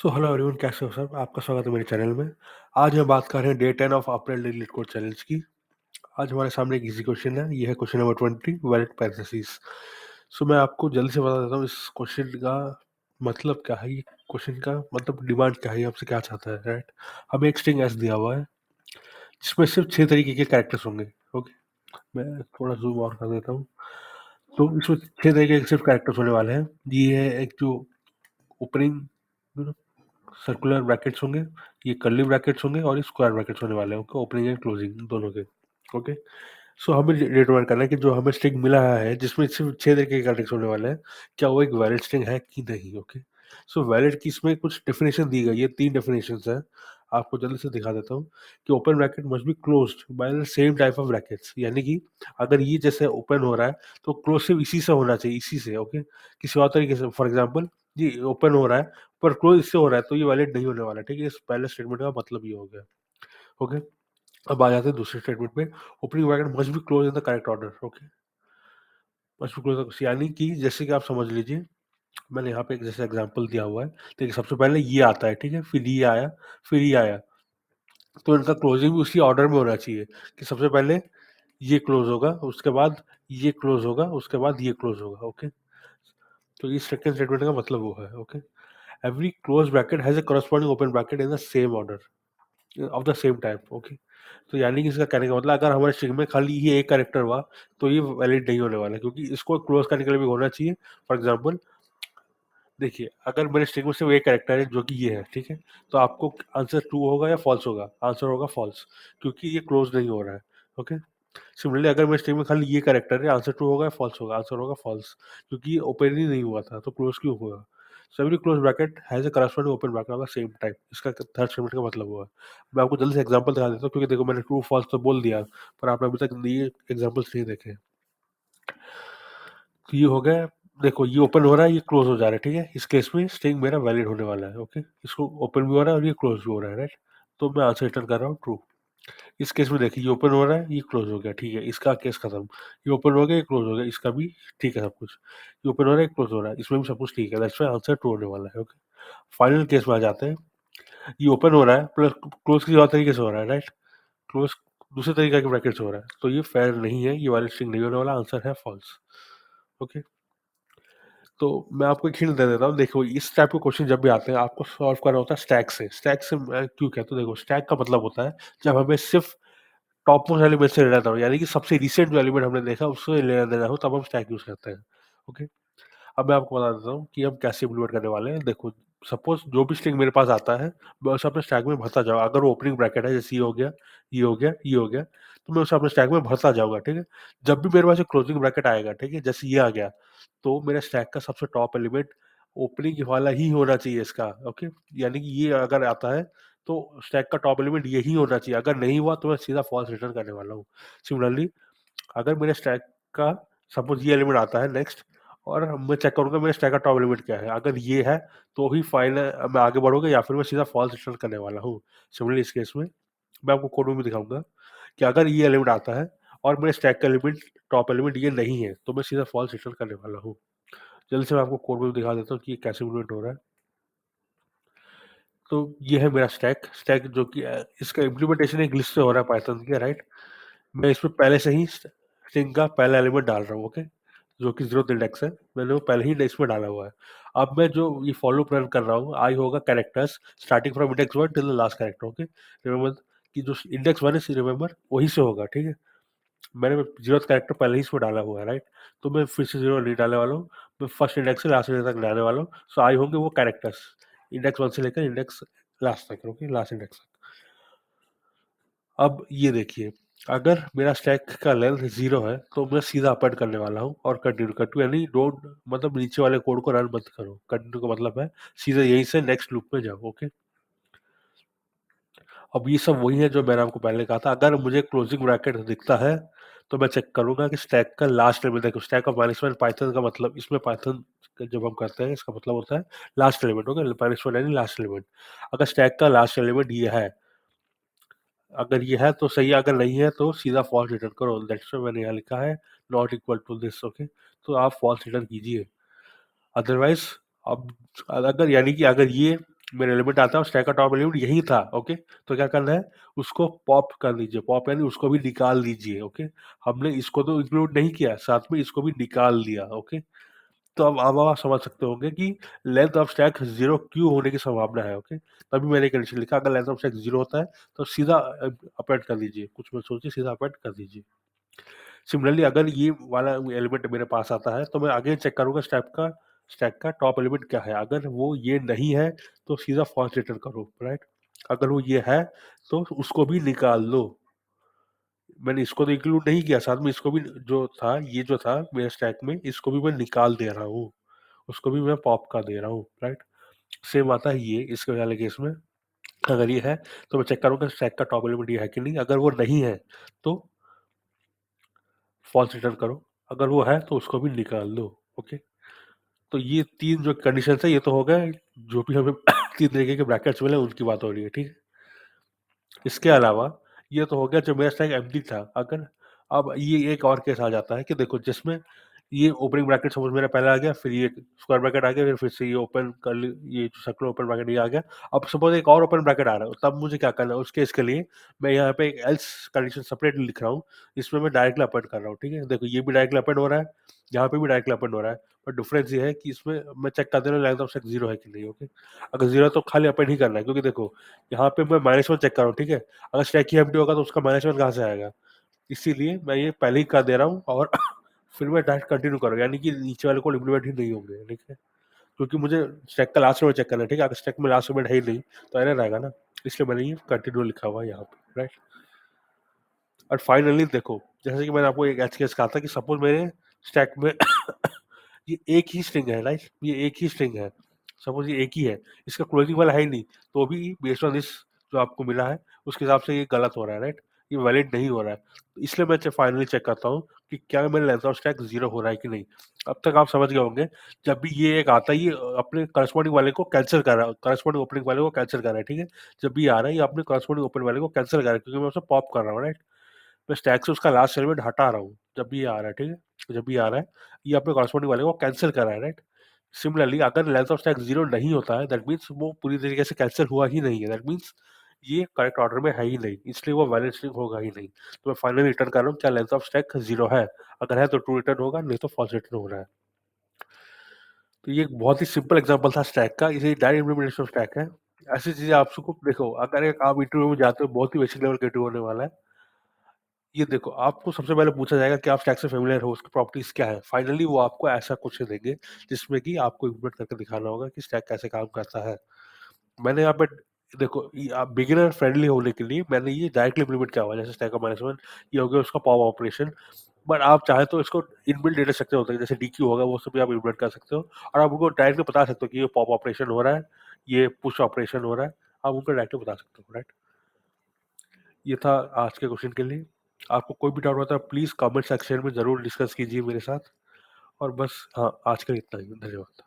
So hello everyone, कैसे हो सब? आपका स्वागत है मेरे चैनल में। आज हम बात कर रहे हैं day 10 of April daily LeetCode challenge की। आज हमारे सामने एक इजी क्वेश्चन है। ये है क्वेश्चन नंबर 20, वैलिड पैरेंथेसिस। सो मैं आपको जल्दी से बता देता हूँ इस क्वेश्चन का मतलब क्या है। ये क्वेश्चन का मतलब डिमांड क्या है, ये हमसे क्या चाहता है, राइट? हमें एक स्ट्रिंग एस दिया हुआ है जिसमें सिर्फ 6 तरीके के कैरेक्टर्स होंगे। ओके, मैं थोड़ा जूम और कर देता हूँ। तो इसमें 6 तरीके के सिर्फ कैरेक्टर्स होने वाले हैं। ये है एक जो ओपनिंग सर्कुलर ब्रैकेट्स होंगे, ये कर्ली ब्रैकेट्स होंगे और ये स्क्वायर ब्रैकेट्स होने वाले हैं। ओके, ओपनिंग एंड क्लोजिंग दोनों के। ओके, सो हमें डिटरमाइन करना है कि जो हमें स्ट्रिंग मिला है जिसमें सिर्फ 6 तरीके के कैरेक्टर्स होने वाले हैं, क्या वो एक वैलिड स्ट्रिंग है कि नहीं। ओके, सो वैलिड की इसमें कुछ डेफिनेशन दी गई है, 3 डेफिनेशंस हैं। आपको जल्दी से दिखा देता हूँ कि open bracket must be closed by the same type of brackets, यानी कि अगर ये जैसे ओपन हो रहा है तो क्लोज सिर्फ इसी से होना चाहिए, इसी से। ओके, किसी और तरीके से, फॉर एग्जांपल ये ओपन हो रहा है पर क्लोज इससे हो रहा है तो ये वैलिड नहीं होने वाला। ठीक है, इस पहले स्टेटमेंट का मतलब ये हो गया। ओके, अब आ जाते हैं दूसरे स्टेटमेंट पे। Opening bracket must be close in the correct order. Okay, must be close यानी कि जैसे कि आप समझ लीजिए, मैंने यहाँ पे एक जैसे एग्जांपल दिया हुआ है। देखिए, सबसे पहले ये आता है, ठीक है, फिर ये आया, फिर ये आया। तो इनका क्लोजिंग भी उसी ऑर्डर में होना चाहिए कि सबसे पहले ये क्लोज होगा, उसके बाद ये क्लोज होगा, उसके बाद ये क्लोज होगा। ओके, तो ये सेकंड स्टेटमेंट का मतलब वो है। Okay, every close bracket has a corresponding open bracket in the same order of the same type. Okay, तो यानी कि इसका कहने का मतलब अगर हमारे स्ट्रिंग में खाली ये एक कैरेक्टर हुआ तो ये वैलिड नहीं होने वाला, क्योंकि इसको क्लोज करने के लिए भी होना चाहिए। फॉर एग्जांपल देखिए, अगर मेरे स्ट्रिंग में सिर्फ एक कैरेक्टर है जो कि ये है, ठीक है, तो आपको आंसर ट्रू होगा या फॉल्स होगा? आंसर होगा फॉल्स, क्योंकि ये क्लोज नहीं हो रहा है। ओके, सिमिलरली अगर मेरे स्ट्रिंग में खाली ये कैरेक्टर है, आंसर ट्रू होगा या फॉल्स होगा? आंसर होगा फॉल्स, क्योंकि ये ओपन ही नहीं हुआ था, तो क्लोज क्यों होगा? So every close bracket has a corresponding open bracket of the same type, इसका थर्ड स्टेटमेंट का मतलब हुआ। मैं आपको जल्दी से एग्जांपल दिखा देता हूँ, क्योंकि देखो मैंने ट्रू फॉल्स तो बोल दिया, पर आपने अभी तक ये एग्जांपल्स नहीं देखे। तो ये हो गया, देखो ये ओपन हो रहा है, ये क्लोज हो जा रहा है। ठीक है, इस केस में स्ट्रिंग मेरा वैलिड होने वाला है। ओके, इसको ओपन भी हो रहा है और ये क्लोज भी हो रहा है, राइट? तो मैं आंसर रिटर्न कर रहा हूँ ट्रू। इस केस में देखिए, ये ओपन हो रहा है, ये क्लोज हो गया, ठीक है, इसका केस खत्म। ये ओपन हो गया, ये क्लोज हो गया, इसका भी ठीक है सब कुछ। ये ओपन हो रहा है, क्लोज हो रहा है, इसमें भी सब कुछ ठीक है, दैट्स व्हाई आंसर ट्रू होने वाला है। ओके, फाइनल केस में आ जाते हैं। ये ओपन हो रहा है प्लस क्लोज किसी और तरीके से हो रहा है, राइट? क्लोज दूसरे तरीके के ब्रैकेट से हो रहा है, तो ये फेयर नहीं है, ये वाली स्ट्रिंग नहीं होने वाला, आंसर है फॉल्स। ओके, तो मैं आपको एक हिंट दे देता हूँ। देखो, इस टाइप के क्वेश्चन जब भी आते हैं आपको सॉल्व करना होता है स्टैक से। स्टैक से मैं क्यों कहता हूँ, देखो स्टैक का मतलब होता है जब हमें सिर्फ टॉप मोस्ट एलिमेंट से लेना हो, यानी कि सबसे रिसेंट जो एलिमेंट हमने देखा उससे लेना देना हो, तब हम स्टैक यूज करते हैं। ओके, अब मैं आपको बता देता हूँ कि हम कैसे इम्प्लीमेंट करने वाले हैं। देखो, सपोज जो भी स्ट्रिंग मेरे पास आता है मैं उसे अपने स्टैक में भरता जाऊँ। अगर वो ओपनिंग ब्रैकेट है, जैसे ये हो गया, ये हो गया, ये हो गया, तो मैं उसे अपने स्टैक में भरता जाऊंगा। ठीक है, जब भी मेरे पास एक क्लोजिंग ब्रैकेट आएगा, ठीक है, जैसे ये आ गया, तो मेरे स्टैक का सबसे टॉप एलिमेंट ओपनिंग वाला ही होना चाहिए इसका। ओके, यानी कि ये अगर आता है तो स्टैक का टॉप एलिमेंट यही होना चाहिए। अगर नहीं हुआ तो मैं सीधा फॉल्स रिटर्न करने वाला हूँ। सिमिलरली अगर मेरे स्टैक का सपोज ये एलिमेंट आता है नेक्स्ट, और मैं चेक करूंगा मेरे स्टैक का टॉप एलिमेंट क्या है, अगर ये है तो ही फाइल मैं आगे बढ़ूंगा, या फिर मैं सीधा फॉल्स रिटर्न करने वाला हूँ। सिमिलरली इस केस में मैं आपको कोड में भी दिखाऊंगा कि अगर ये एलिमेंट आता है और मेरे स्टैक का एलिमेंट टॉप एलिमेंट ये नहीं है, तो मैं सीधा फॉल्स रिटर्न करने वाला हूँ। जल्दी से मैं आपको कोड में भी दिखा देता हूँ कि ये कैसे इम्प्लीमेंट हो रहा है। तो ये है मेरा स्टैक स्टैक जो कि इसका इम्प्लीमेंटेशन एक लिस्ट से हो रहा है पाइथन के, राइट? मैं इसमें पहले से ही स्ट्रिंग का पहला एलिमेंट डाल रहा हूँ। ओके, जो कि जीरो इंडेक्स है, मैंने वो पहले ही इसमें डाला हुआ है। अब मैं जो ये फॉलो रन कर रहा हूँ, आई होगा characters starting from index one till the last character. Okay, remember कि जो इंडेक्स वन है, रिमेंबर वही से होगा। ठीक है, मैंने जीरो कैरेक्टर पहले ही इसमें डाला हुआ है, राइट? तो मैं फिर से जीरो नहीं डालने वाला हूँ, मैं फर्स्ट इंडेक्स से लास्ट इंडेक्स तक डालने वाला हूँ। सो आई होंगे वो कैरेक्टर्स इंडेक्स वन से लेकर इंडेक्स लास्ट तक। ओके, लास्ट इंडेक्स तक। अब ये देखिए, अगर मेरा स्टैक का लेंथ 0 है, तो मैं सीधा अपेंड करने वाला हूँ और कंटिन्यू कंटिन्यू, यानी डोंट मतलब नीचे वाले कोड को रन मत करो। कंटिन्यू का मतलब है सीधा यहीं से नेक्स्ट लूप में जाओ। ओके, अब ये सब वही है जो मैंने आपको पहले कहा था। अगर मुझे क्लोजिंग ब्रैकेट दिखता है तो मैं चेक करूंगा कि स्टैक का लास्ट एलिमेंट, देखो स्टैक ऑफ मैनेजमेंट पाइथन का मतलब, इसमें पाइथन जब हम करते हैं इसका मतलब होता है लास्ट एलिमेंट। ओके, मैनेजमेंट यानी लास्ट एलिमेंट। अगर स्टैक का लास्ट एलिमेंट ये है, अगर ये है तो सही है, अगर नहीं है तो सीधा फॉल्स रिटर्न करो। दैट्स व्हाई मैंने यहाँ लिखा है not equal to this. Okay, तो आप फॉल्स रिटर्न कीजिए। अदरवाइज अब अगर यानी कि अगर ये मेरा एलिमेंट आता है और स्टैक का टॉप एलिमेंट यही था, ओके। तो क्या करना है, उसको पॉप कर लीजिए, पॉप यानी उसको भी निकाल लीजिए, ओके। हमने इसको तो इंक्लूड नहीं किया, साथ में इसको भी निकाल लिया, ओके। तो अब आप समझ सकते होंगे कि लेंथ ऑफ स्टैक 0 क्यों होने की संभावना है, ओके। तभी मैंने कंडीशन लिखा, अगर लेंथ ऑफ स्टैक 0 होता है तो सीधा अपेंड कर दीजिए, कुछ मत सोचिए, सीधा अपेंड कर दीजिए। सिमिलरली अगर ये वाला एलिमेंट मेरे पास आता है तो मैं अगेन चेक करूंगा स्टैक का टॉप एलिमेंट क्या है। अगर वो ये नहीं है तो सीधा फॉल्स रिटर्न करो, राइट। अगर वो ये है तो उसको भी निकाल लो। मैंने इसको तो इंक्लूड नहीं किया, साथ में इसको भी, जो था ये जो था मेरे स्टैक में, इसको भी मैं निकाल दे रहा हूँ, उसको भी मैं पॉप कर दे रहा हूँ, राइट। सेम आता है ये इसके वाले केस में। अगर ये है तो मैं चेक करूंगा स्टैक का टॉप एलिमेंट ये है कि नहीं। अगर वो नहीं है तो फॉल्स रिटर्न करो, अगर वो है तो उसको भी निकाल लो, ओके। तो ये 3 जो कंडीशंस है ये तो हो गए, जो भी हमें 3 तरीके के ब्रैकेट्स मिले उनकी बात हो रही है, ठीक है। इसके अलावा ये तो हो गया जो मेरा स्टैक एम्प्टी था। अगर अब ये एक और केस आ जाता है कि देखो, जिसमें ये ओपनिंग ब्रैकेट सपोज मेरा पहले आ गया, फिर ये स्क्वायर ब्रैकेट आ गया, फिर से ये ओपन कर ये जो सर्कुलर ओपन ब्रैकेट ये आ गया। अब सपोज एक और ओपन ब्रैकेट आ रहा है, तब मुझे क्या करना है उस केस के लिए। मैं यहाँ पे एक एल्स कंडीशन सेपरेटली लिख रहा हूँ, इसमें मैं डायरेक्टली अपेंड कर रहा हूँ, ठीक है। देखो ये भी डायरेक्टली अपेंड हो रहा है, यहाँ पे भी डायरेक्टली अपेंड हो रहा है, बट डिफरेंस ये है कि इसमें मैं चेक कर दे रहा हूँ लेंथ ऑफ स्टैक 0 है कि नहीं, ओके। अगर 0 है तो खाली अपेंड ही करना है, क्योंकि देखो यहाँ पे मैं -1 चेक कर रहा हूँ, ठीक है। अगर स्टैक ही एम्प्टी होगा तो उसका -1 कहाँ से आएगा, इसीलिए मैं ये पहले ही कर दे रहा हूँ और फिर मैं डायरेक्ट कंटिन्यू करूँगा, यानी कि नीचे वाले कोड इम्प्लीमेंट ही नहीं होंगे, ठीक है। क्योंकि मुझे स्टैक का लास्ट एलिमेंट चेक करना है, ठीक है। अगर स्टैक में लास्ट एलिमेंट है ही नहीं तो एरर आएगा ना, इसलिए मैंने ये कंटिन्यू लिखा हुआ है यहाँ पे, राइट। और फाइनली देखो, जैसे कि मैंने आपको एक एच केस कहा था कि सपोज मेरे स्टैक में ये एक ही स्ट्रिंग है, राइट। ये एक ही स्ट्रिंग है, सपोज ये एक ही है, इसका क्लोजिंग वाला है ही नहीं, तो भी बेस्ड ऑन दिस जो आपको मिला है उसके हिसाब से ये गलत हो रहा है, राइट। ये वैलिड नहीं हो रहा है, तो इसलिए मैं फाइनली चेक करता हूँ कि क्या मेरा लेंथ ऑफ स्टैक 0 हो रहा है कि नहीं। अब तक आप समझ गए होंगे, जब भी ये एक आता है ये अपने करस्पॉन्डिंग वाले को कैंसिल कर रहा है, करस्पॉन्डिंग ओपनिंग वाले को कैंसिल कर रहा है, ठीक है। जब भी आ रहा है ये अपने करस्पॉन्डिंग ओपन वाले को कैंसिल कर रहा है, क्योंकि मैं उसे पॉप कर रहा हूँ, राइट। मैं स्टैक से उसका लास्ट एलिमेंट हटा रहा हूँ जब भी ये आ रहा है, ठीक है। जब भी आ रहा है ये अपने कॉरस्पॉन्डिंग वाले को कैंसिल कर रहा है, राइट। सिमिलरली अगर लेंथ ऑफ स्टैक 0 नहीं होता है, दैट मीन्स वो पूरी तरीके से कैंसिल हुआ ही नहीं है, दैट मीन्स ये करेक्ट ऑर्डर में है ही नहीं, इसलिए वो वैलिड स्ट्रिंग होगा ही नहीं। तो मैं फाइनली रिटर्न कर रहा हूँ क्या लेंथ ऑफ स्टैक 0 है। अगर है तो ट्रू रिटर्न होगा, नहीं तो फॉल्स रिटर्न हो रहा है। तो ये एक बहुत ही सिंपल एग्जांपल था स्टैक का, इसे डायरेक्ट इम्प्लीमेंटेशन ऑफ स्टैक है। ऐसी चीजें आप सबको देखो, अगर एक आप इंटरव्यू में जाते हो, बहुत ही बेसिक लेवल का इंटरव्यू होने वाला है। ये देखो, आपको सबसे पहले पूछा जाएगा कि आप स्टैक से फ़ैमिलियर हो, उसकी प्रॉपर्टीज़ क्या है? फाइनली वो आपको ऐसा क्वेश्चन देंगे, जिसमें कि आपको इम्प्लीमेंट करके दिखाना होगा कि स्टैक कैसे काम करता है। मैंने यहाँ पे देखो, ये आप बिगिनर फ्रेंडली होने के लिए मैंने ये डायरेक्टली इम्प्लीमेंट किया हुआ है, जैसे स्टैक का मैनेजमेंट, ये हो गया उसका पॉप ऑपरेशन। बट आप चाहें तो इसको इनबिल्ट डेटा स्ट्रक्चर होता है, जैसे डीक्यू होगा, वो सब भी आप इम्प्लीमेंट कर सकते हो और आप उनको डायरेक्टली बता सकते हो कि ये पॉप ऑपरेशन हो रहा है, ये पुश ऑपरेशन हो रहा है, आप उनको डायरेक्टली बता सकते हो, राइट? ये था आज के क्वेश्चन के लिए। आपको कोई भी डाउट होता है प्लीज़ कमेंट सेक्शन में ज़रूर डिस्कस कीजिए मेरे साथ। और बस हाँ, आज के लिए इतना ही। धन्यवाद।